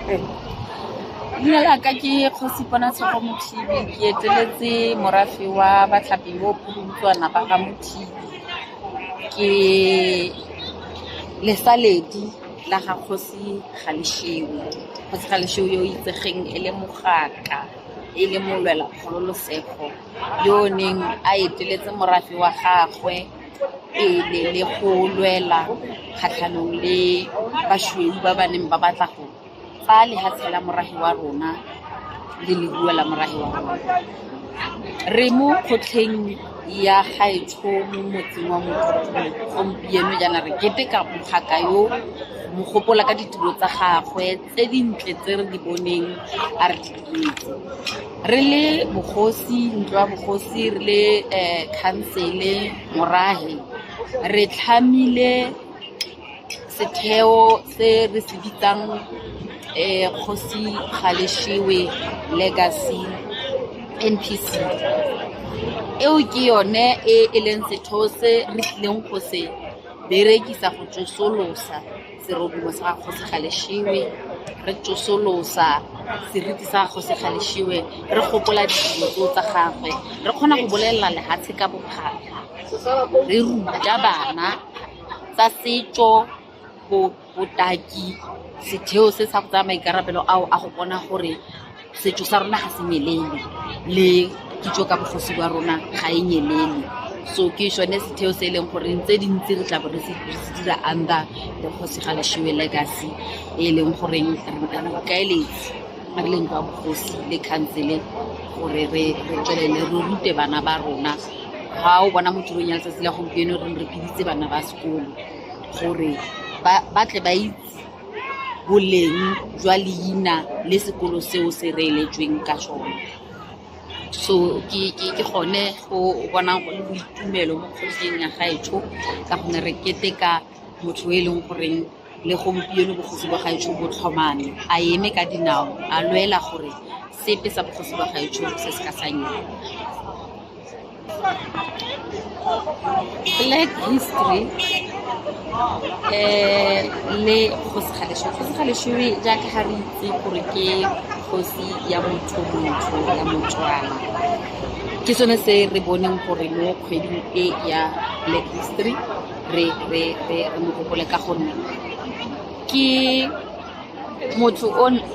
Leina la ka ke Kgosipona-Tshepo Mothibi, ke eteletse morafe wa Batlhapi bo Phudutswana ba ga Mothibi. Ke lesaledi la ga Kgosi Galeshewe. Kgosi Galeshewe yo itsegeng e le mogaka, e le molwela kgololosego, yo neng a eteletse morafe wa gagwe pele le go lwela kgatlhanong le basweu ba ba neng ba batla go fa lehatshe la morahi wa rona le leruo la morahi wa rona. Re mo kgotlheng ya gaetsho mo motseng wa Mothopo gompieno jaana re keteka mogaka yo mo gopola ka ditiro tsa gagwe tse dintle tse re di boneng a re di diretse. Re le bogosi, ntlo ya bogosi, re le khansele, morahe, re tlhamile setheo se re se bitsang Kgosi Galeshewe Legacy NPC. Eo ke yone e leng setheo se re tlileng go se berekisa go tsosolosa serodumo sa Kgosi Galeshewe, re tsosolosa seriti sa Kgosi Galeshewe, re gopola ditiro tseo tsa gagwe, re kgona go bolelela lehatshe ka bophara, re ruta bana tsa setso, botaki, setheo se sa go tsaya maikarabelo ao a go bona gore setso sa rona ga se nyelele le kitso ka bogosi ba rona ga e nyelele. So ke sone setheo se e leng gore tse dintsi re tla bo re se dira under the Kgosi Galeshewe Legacy, e leng gore re kaeletse re leng ka bogosi le khansele gore re tswelele re rute bana ba rona. Ga o bona mo tirong ya letsatsi la gompieno re piditse bana ba sekolo gore ba tle ba itse boleng jwa leina le sekolo seo se reeletsweng ka sone. So ke gone go bonang go le boitumelo mo kgotleng ya gaetsho ka gonne re keteka motho e leng goreng le gompieno bogosi ba gaetsho bo tlhomame, a eme ka dinao, a lwela gore sepe sa bogosi ba gaetsho se se ka sanyang. Black history le Kgosi Galeshewe. Kgosi Galeshewe jaaka ga re itse gore ke kgosi ya motho ya Motswana, ke sone se re boneng gore mo kgweding e ya Black history re mo gopole ka gonne ke motho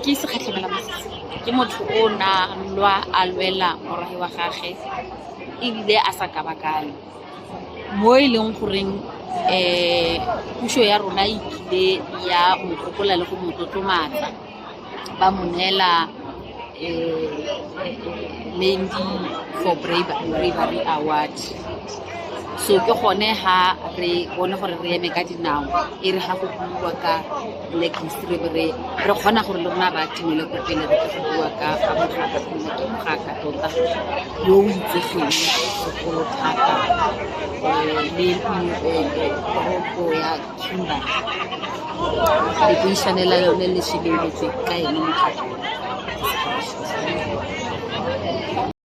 ke sekgatlhemela mosese, ke motho o na a lwela morahi wa gage ebile a sa kabakane, mo e leng goreng puso ya rona e kile ya mo gopola le go mo tlotlomatsa, ba mo neela Lady for Bravery Award. So ke gone ha re bone gore re eme ka dinao, e re ha go bua ka Black history re kgona gore le rona ba timele ko pele re go bua ka mogaka tota yo o itsegeng segolo thata le toropo ya Kimberley le buisane la yone le shebeletse ka ene mogaka.